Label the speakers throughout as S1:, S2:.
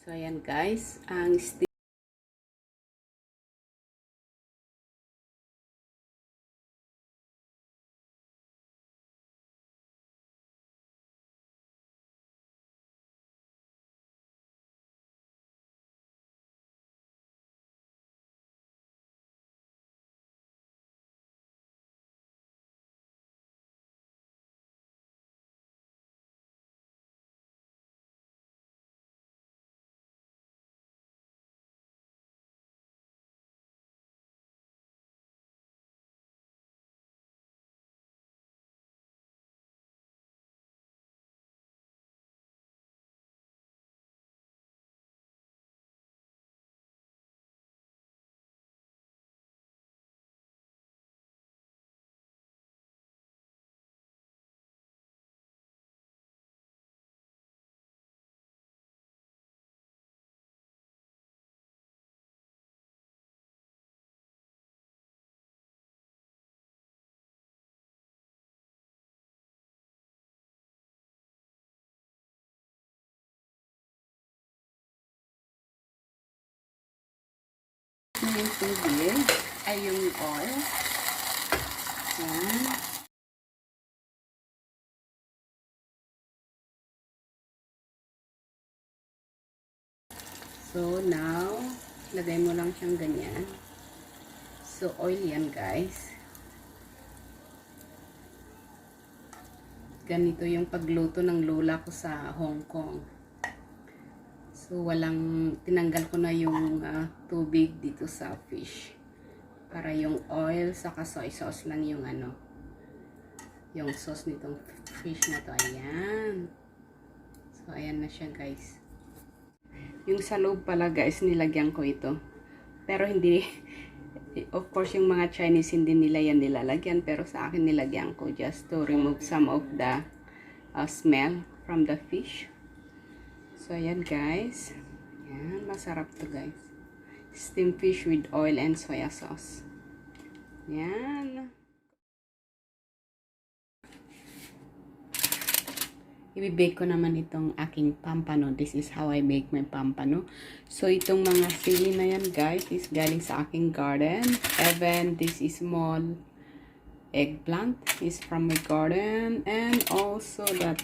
S1: So, ayan guys, ang stick. Yung tubig ay yung oil. Ayan. So, now, lagay mo lang siyang ganyan. So, oil yan, guys. Ganito yung pagluto ng lola ko sa Hong Kong. So, tinanggal ko na yung tubig dito sa fish. Para yung oil, saka soy sauce lang yung yung sauce nitong fish na to. Ayan. So, ayan na siya, guys. Yung sa loob pala, guys, nilagyan ko ito. Pero hindi, of course, yung mga Chinese hindi nila yan nilalagyan. Pero sa akin nilagyan ko just to remove some of the smell from the fish. So, ayan, guys. Ayan, masarap to, guys. Steamed fish with oil and soya sauce. Ayan. I-bake ko naman itong aking pampano. This is how I make my pampano. So, itong mga sili na yan, guys, is galing sa aking garden. Even this is small eggplant is from my garden. And also that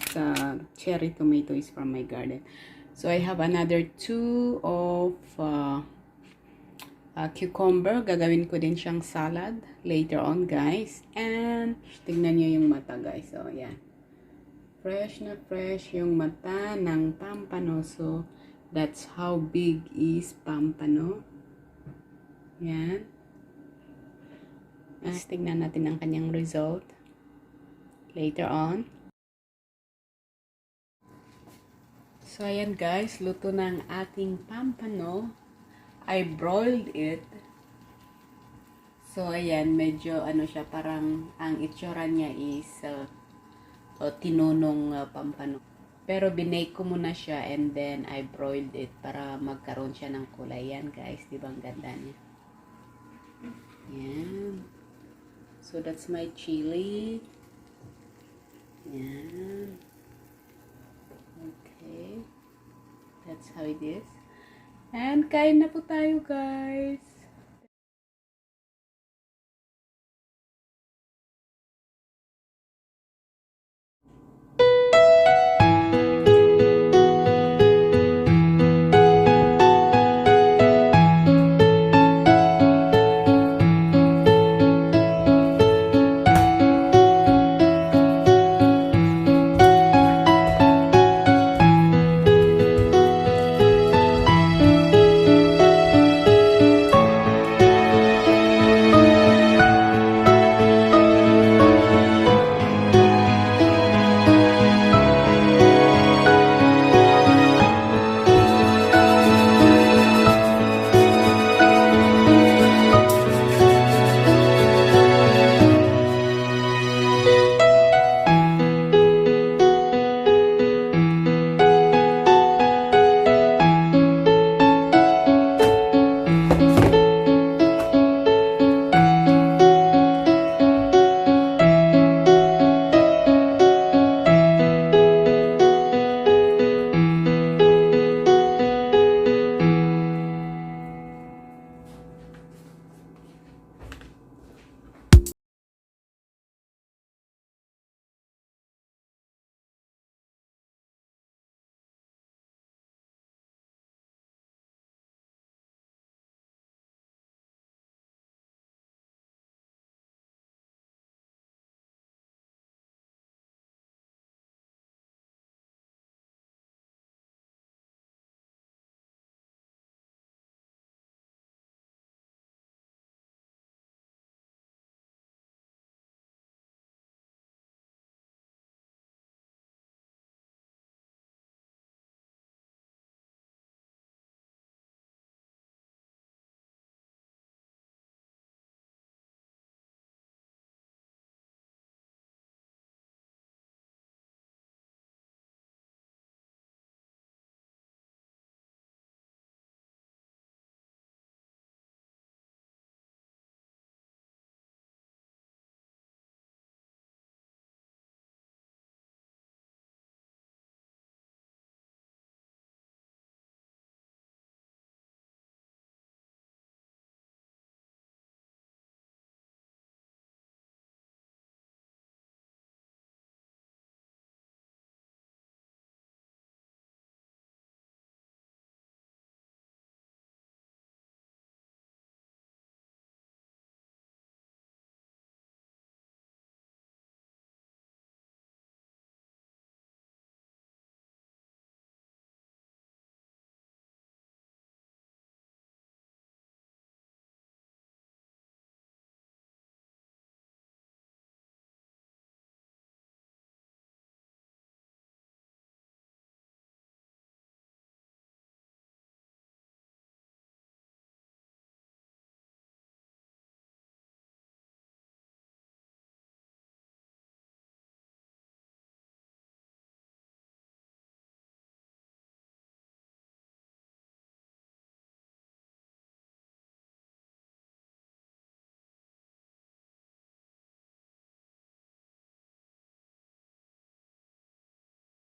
S1: cherry tomato is from my garden. So, I have another 2 of cucumber. Gagawin ko din siyang salad later on, guys. And, tignan nyo yung mata, guys. So, yan. Fresh na fresh yung mata ng pampano. So, that's how big is pampano. Yan. Tignan natin ang kanyang result later on. So, ayan guys. Luto na ang ating pampano. I broiled it. So, ayan. Medyo siya, parang ang itsura niya is tinunong pampano. Pero binake ko muna siya and then I broiled it para magkaroon siya ng kulay. Yan guys, di ba ang ganda niya? Yan. So that's my chili. Yan. Okay. That's how it is. And kain na po tayo guys.